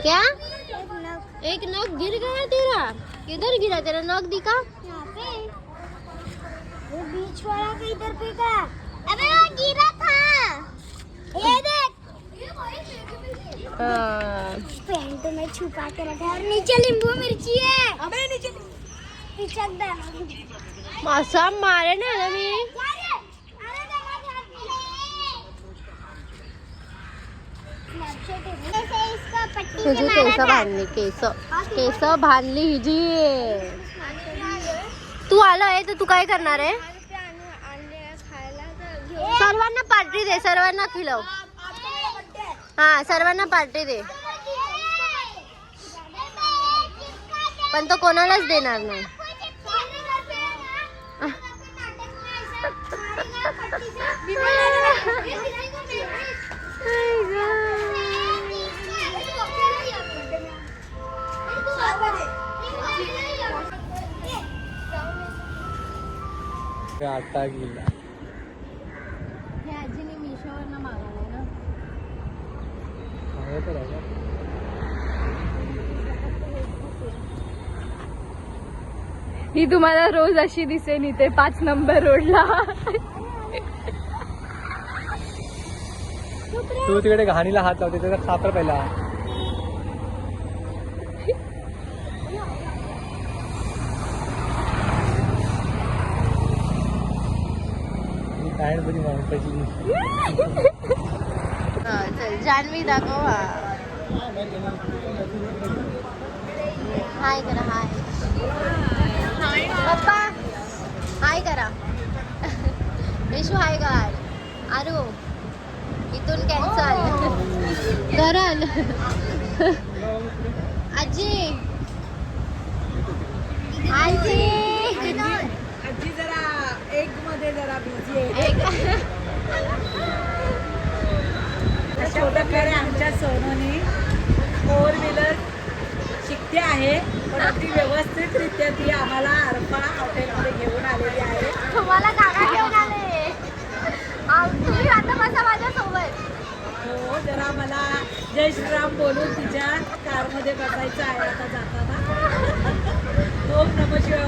क्या? एक नग गिर गया तेरा? किधर गिरा तेरा नग? दिखा। यहाँ पे वो बीच वाला का इधर पे का। अबे वो गिरा था। ये देख। पैंट में छुपा के रखा है और नीचे नींबू मिर्ची है। अबे नीचे पिचक दे। असा मारे ना मी। तुझी केस बांधली, केस बांधली हिजी. तू आलोय तर तू काय करणार आहे? सर्वांना पार्टी दे, सर्वांना खिलव. हा, सर्वांना पार्टी दे, पण तो कोणालाच देणार नाही. आटा गेला. हे आजीने मिशोवरनं मागवलंय ना. ही तुम्हाला रोज अशी दिसेल इथे 5 नंबर रोडला. तू तिकडे घाणीला हात लावते त्याचा खापर पहिला. चल जान्हवी दाखव. हाय करा. हाय पप्पा, हाय करा. विशू हाय कर. आरू इथून कॅन्सल. करण आजी जरा एक मध्ये जरा बिझी आहे. छोटं घर आमच्या सोनूने 4 व्हीलर शिकते आहे, पण अगदी व्यवस्थितरित्या ती आम्हाला आरपा हॉटेलमध्ये घेऊन आलेली आहे. तुम्हाला काका घेऊन आले. तुम्ही आता बसा माझ्यासोबत. हो, जरा मला जय श्रीराम बोलून तिच्या कारमध्ये बसायचं आहे आता जाताना. ओम नमः शिवाय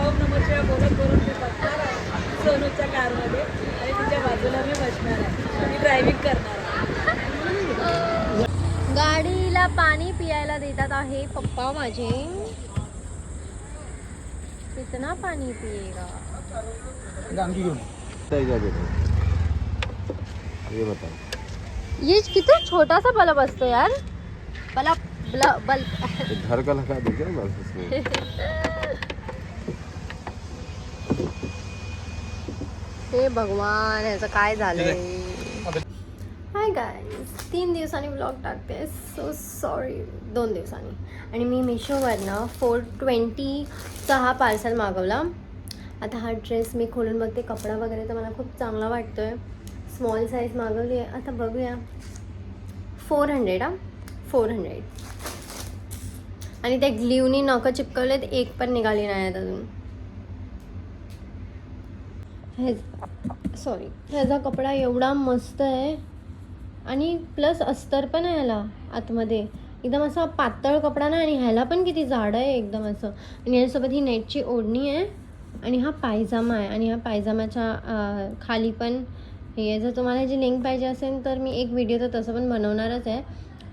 बोलत बोलून मी बसणार आहे सोनूच्या कारमध्ये आणि तिच्या बाजूला मी बसणार आहे. मी ड्रायव्हिंग करणार आहे. गाडीला पाणी पियायला देतात आहे पप्पा माझे. कितना पाणी पिएगा? ये कितना छोटा सा बल्ब असतो यार. बल्ब घर का लगा दो क्या बस उसमें. हे भगवान, ह्याचं काय झालंय? हाय गाईज, 3 दिवसांनी ब्लॉग टाकते. So sorry. 2 दिवसांनी. आणि मी मिशोवरनं 420चा हा पार्सल मागवला. आता हा ड्रेस मी खोलून बघते. कपडा वगैरे तर मला खूप चांगला वाटतो आहे. स्मॉल साईज मागवली आहे. आता बघूया. 400 400. आणि त्या ग्ल्यूनी नखं चिपकवलेत, एक पण निघाली नाही आहेत अजून. ह्याचा कपडा एवढा मस्त आहे आणि प्लस अस्तर पण आहे ह्याला आतमध्ये. एकदम असा पातळ कपडा नाही आणि ह्याला पण किती जाड आहे एकदम असं. आणि ह्याच्यासोबत ही नेटची ओढणी आहे आणि हा पायजामा आहे. आणि ह्या पायजामाच्या खाली पण हे. जर तुम्हाला जी लिंक पाहिजे असेल तर मी एक व्हिडिओ तर तसं पण बनवणारच आहे,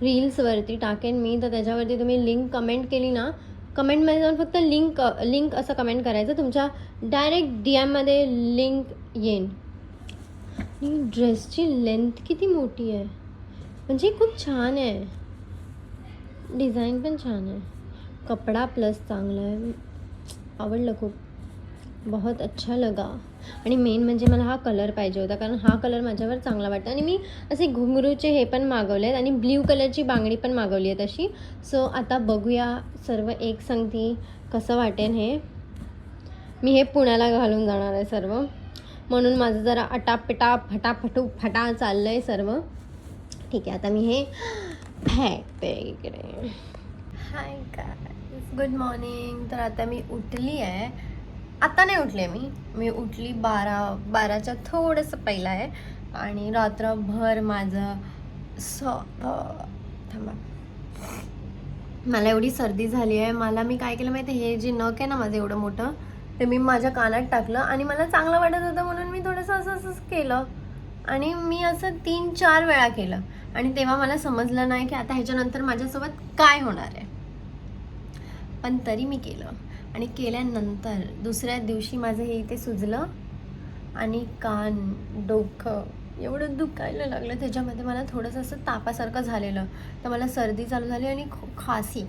रील्सवरती टाकेन मी. तर त्याच्यावरती तुम्ही लिंक कमेंट केली ना, कमेंटमध्ये जाऊन फक्त लिंक असं कमेंट करायचं. तुमच्या डायरेक्ट DMमध्ये लिंक येईन. आणि ड्रेसची लेंथ किती मोठी आहे, म्हणजे खूप छान आहे. डिझाईन पण छान आहे. कपडा प्लस चांगला आहे. आवडलं खूप. बहुत अच्छा लगा. आणि मेन म्हणजे मला हा कलर पाहिजे होता, कारण हा कलर माझ्यावर चांगला वाटतं. आणि मी असे घुंगरूचे हे पण मागवले आहेत आणि ब्ल्यू कलरची बांगडी पण मागवली आहे तशी. सो आता बघूया सर्व एक संगती कसं वाटेल हे. मी हे पुण्याला घालून जाणार आहे सर्व, म्हणून माझं जरा अटापिटा फटा चाललं आहे सर्व. ठीक आहे, आता मी हे फेकते इकडे. Hi guys, good morning. तर आता मी उठली आहे. आता नाही उठले मी उठली 12च्या थोडंसं पहिलं आहे. आणि रात्रभर माझं थांबा मला एवढी सर्दी झाली आहे. मी काय केलं माहिती, हे जे नख आहे ना माझं एवढं मोठं, ते मी माझ्या कानात टाकलं आणि मला चांगलं वाटत होतं म्हणून मी थोडंसं असंच केलं आणि मी असं 3-4 वेळा केलं आणि तेव्हा मला समजलं नाही की आता ह्याच्यानंतर माझ्यासोबत काय होणार आहे. पण तरी मी केलं आणि केल्यानंतर दुसऱ्या दिवशी माझं हे इथे सुजलं आणि कान, डोकं एवढं दुखायला लागलं. त्याच्यामध्ये मला थोडंसं असं तापासारखं झालेलं. तर मला सर्दी चालू झाली आणि खासी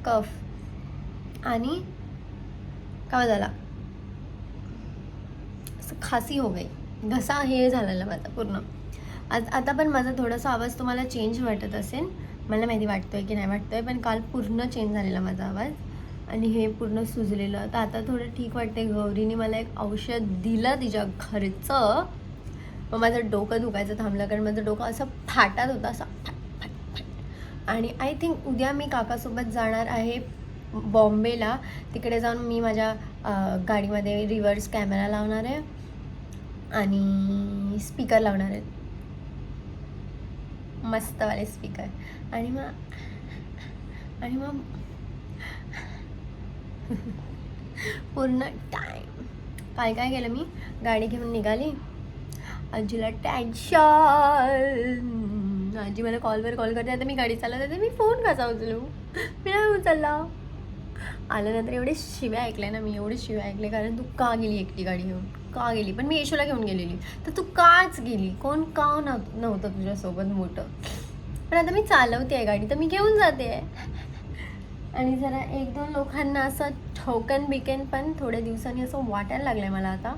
कफ आणि काय झाला, असं खासी हो गई, घसा हे झालेला माझा पूर्ण. आता पण माझा थोडासा आवाज तुम्हाला चेंज वाटत असेल, मला माहिती वाटतोय की नाही वाटतोय, पण काल पूर्ण चेंज झालेला माझा आवाज आणि हे पूर्ण सुजलेलं. तर आता थोडं ठीक वाटते. गौरीने मला एक औषध दिलं तिच्या घरचं, मग माझं डोकं दुखायचं थांबलं, कारण माझं डोकं असं फाटत होतं, असं फाट. आणि आय थिंक उद्या मी काकासोबत जाणार आहे बॉम्बेला. तिकडे जाऊन मी माझ्या गाडीमध्ये रिव्हर्स कॅमेरा लावणार आहे आणि स्पीकर लावणार आहेत, मस्तवाले स्पीकर. आणि मग पूर्ण टाईम काय केलं मी, गाडी घेऊन निघाली. आजीला टेन्शन, आजी मला कॉल करते, आता मी गाडी चालवत होते, मी फोन कसा उचलू, मी नाही उचलला. आल्यानंतर एवढे शिव्या ऐकल्या ना मी, कारण तू का गेली एकटी गाडी घेऊन, का गेली. पण मी येशूला घेऊन गेलेली, तर तू काच गेली, कोण का नव्हतं तुझ्यासोबत मोठं. पण आता मी चालवते आहे गाडी, तर मी घेऊन जाते आहे. आणि जरा 1-2 लोकांना असं ठोकन बिकेन, पण थोड्या दिवसांनी असं वाटायला लागलं आहे मला. आता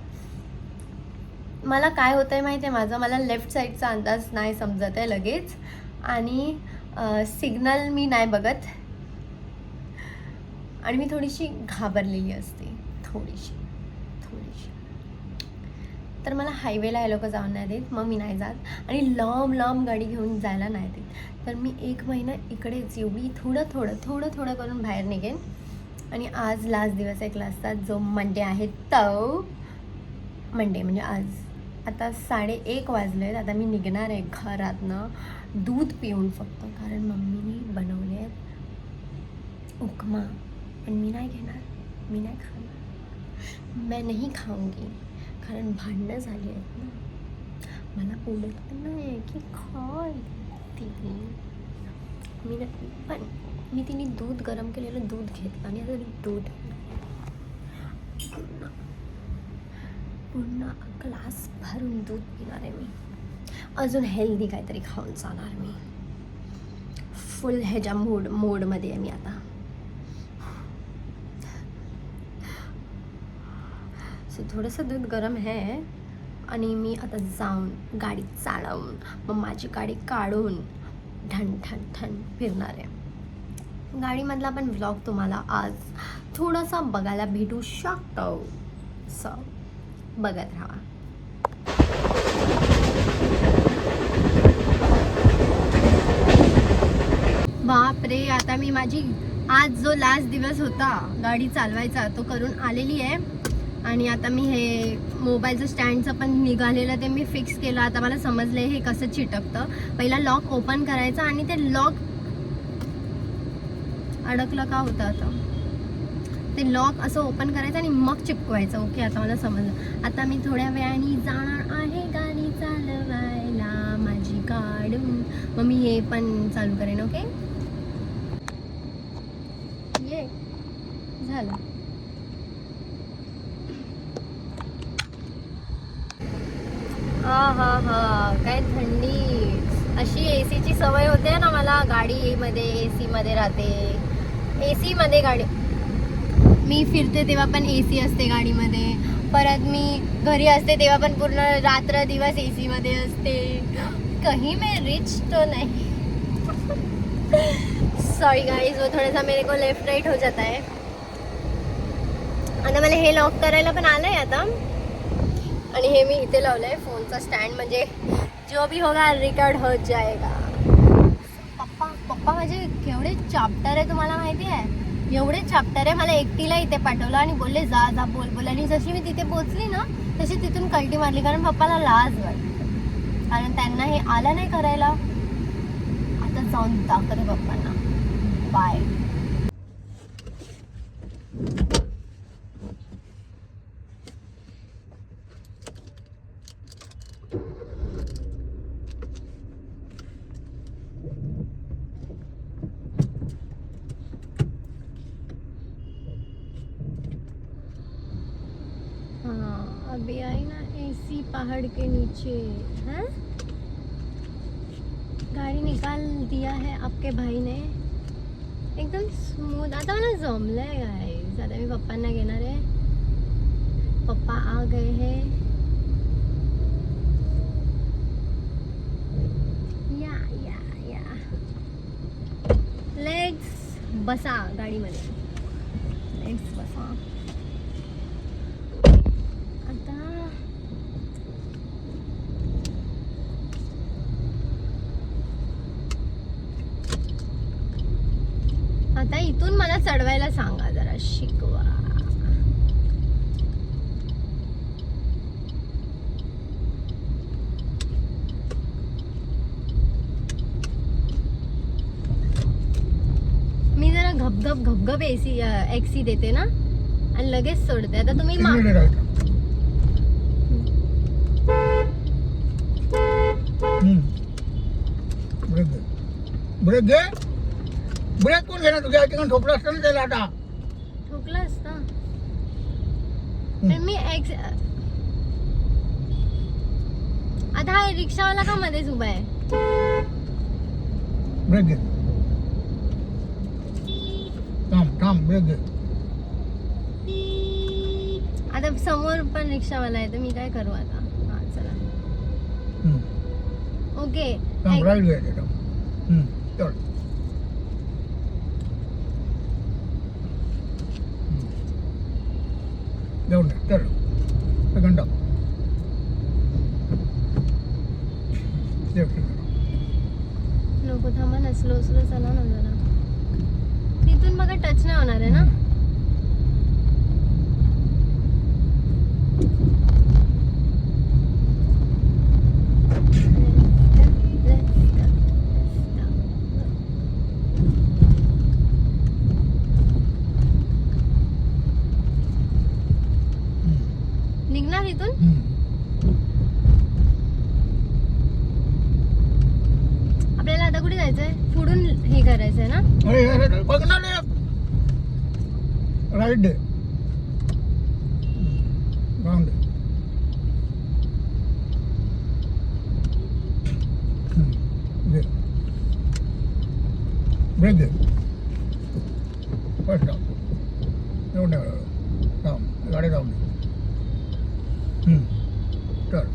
मला काय होतं आहे माहिती आहे, मला लेफ्ट साईडचा अंदाज नाही समजत आहे लगेच, आणि सिग्नल मी नाही बघत, आणि मी थोडीशी घाबरलेली असते, थोडीशी. तर मला हायवेला हे लोक जाऊन नाही देत, मग मी नाही जात, आणि लांब गाडी घेऊन जायला नाही देत. तर मी 1 महिना इकडेच एवढी थोडं करून बाहेर निघेन. आणि आज लास्ट दिवस आहे क्लासचा, जो मंडे आहे, तो मंडे म्हणजे आज. आता 1:30 वाजले आहेत. आता मी निघणार आहे घरातनं दूध पिऊन फक्त, कारण मम्मीने बनवले आहेत उपमा, पण मी नाही घेणार, मी नाही खाणार, मैं नहीं खाऊंगी, कारण भांडणं झाली आहेत ना. मला बोलत नाही की खाय तिने, मी नाही, पण मी तिने दूध गरम केलेलं दूध घेतलं आणि आता दूध पूर्ण ग्लास भरून दूध पिणार आहे मी. अजून हेल्दी काहीतरी खाऊन जाणार मी. फुल ह्याच्या मोडमध्ये आहे मी आता. सो थोडंसं दूध गरम आहे आणि मी आता जाऊन गाडी चालवून मग माझी गाडी काढून ठण फिरणार आहे. गाडीमधला पण व्लॉग तुम्हाला आज थोडासा बघायला भेटू शकतो, सो बघत राहा. बापरे, आता मी माझी आज जो लास्ट दिवस होता गाडी चालवायचा तो करून आलेली आहे. आणि आता मी हे मोबाईलचं स्टँडचं पण निघालेलं ते मी फिक्स केलं. आता मला समजलं हे कसं चिटकतं. पहिला लॉक ओपन करायचं आणि ते लॉक अडकलं का होतं, आता ते लॉक असं ओपन करायचं आणि मग चिपकवायचं. ओके, आता मला समजलं. आता मी थोड्या वेळाने जाणार आहे गाडी चालवायला माझी काढून, मग मी हे पण चालू करेन. ओके, ये झालं. हा काय थंडी. अशी एसीची सवय होते ना मला, गाडीमध्ये एसी मध्ये राहते, एसी मध्ये गाडी मी फिरते तेव्हा पण एसी असते गाडीमध्ये. परत मी घरी असते तेव्हा पण पूर्ण रात्र दिवस एसी मध्ये असते. कहीं मैं रिच तो नहीं. सॉरी गाइस, वो थोड़ा सा मेरे को लेफ्ट राइट हो जाता है. आता मला हे लॉक करायला पण आलंय आता. आणि हे मी इथे लावलंय फोनचा स्टँड, म्हणजे जो भी होगा रिकॉर्ड होत जाएगा. पप्पा माझे केवढे चॅप्टर आहे तुम्हाला माहिती आहे, एवढे चॅप्टर आहे. मला एकटीला इथे पाठवलं आणि बोलले जा बोल. आणि जशी मी तिथे पोचली ना तशी तिथून कल्टी मारली, कारण पप्पाला लाज वाटते, कारण त्यांना हे आलं नाही करायला. आता जाऊन दाखवते पप्पांना. बाय. हाँ अभी आई ना एसी पहाड़ के नीचे. हैं गाड़ी निकाल दिया है आपके भाई ने एकदम स्मूथ. आता मला जमलंय गाईज. आता मी पप्पांना घेणार आहे. पप्पा आ गए हैं. या या या लेट्स बसा गाडीमध्ये. लेट्स बसा. आता इथून मला चढवायला सांगा जरा. शिकवा. मी जरा घपघप एसी एक्सी देते ना आणि लगेच सोडते. आता तुम्ही ब्रेक घे. ब्रेक कोण घेणार? तुझ्या ठिकाणी ठोकला असतं ना त्याला. आता ठोकला असता पण मी आता हा रिक्षावाला का मध्येच उभा आहे? ब्रेक घे. थांब ब्रेक घे. आता समोर पण रिक्षावाला आहे तर मी काय करू आता? हा चला. ओके राईट घे. चल. जाऊन चल. सेकंड टाक. नको थांबा ना. स्लो चला ना जरा. तिथून बघा टच नाही होणार आहे ना? निघणार इथून. आपल्याला आता कुठे जायचंय? पुढून हे करायचंय ना? अरे बघ ना. राईट दे. राऊंड दे. ब्रेक दे. फर्स्ट टाक. एवढं थांब. गाडी जाऊन दे. चल.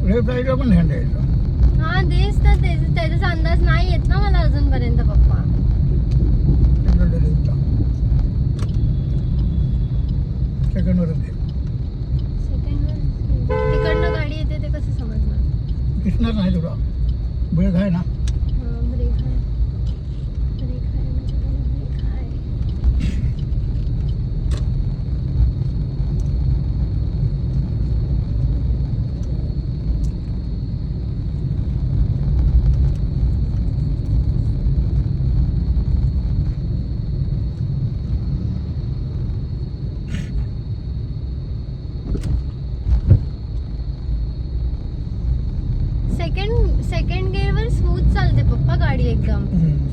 लेफ्ट साईडला पण हँड यायचा. हा देस तर त्याचा अंदाज नाही येत ना मला अजूनपर्यंत पप्पा. सेकंडवरच दे. तिकडनं गाडी येते ते कसं समजणार? दिसणार नाही तुला. ब्रेक आहे ना. ब्रेक आहे. ब्रेक आहे माझ्याकडे. ब्रेक आहे. सेकंड गिअरवर स्मूथ चालते पप्पा गाडी एकदम.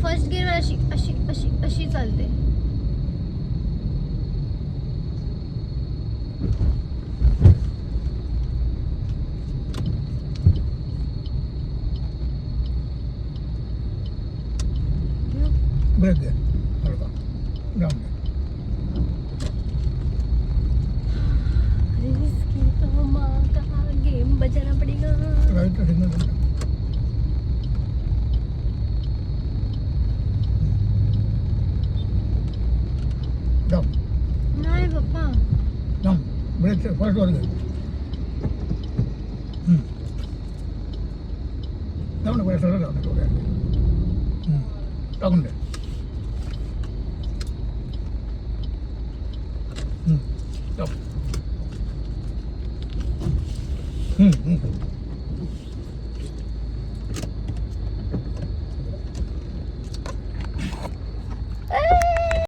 फर्स्ट गिअरवर अशी अशी अशी अशी चालते. ब्रेक दे. हलका जाऊन दे. गेम बजाना पडेगा. Right signal. जाऊ नाही पप्पा. जाऊ ब्रेक फर्स्ट वर घे जाऊ ना बरं सरळ जाऊ ना थोड्या टाकून दे जाऊ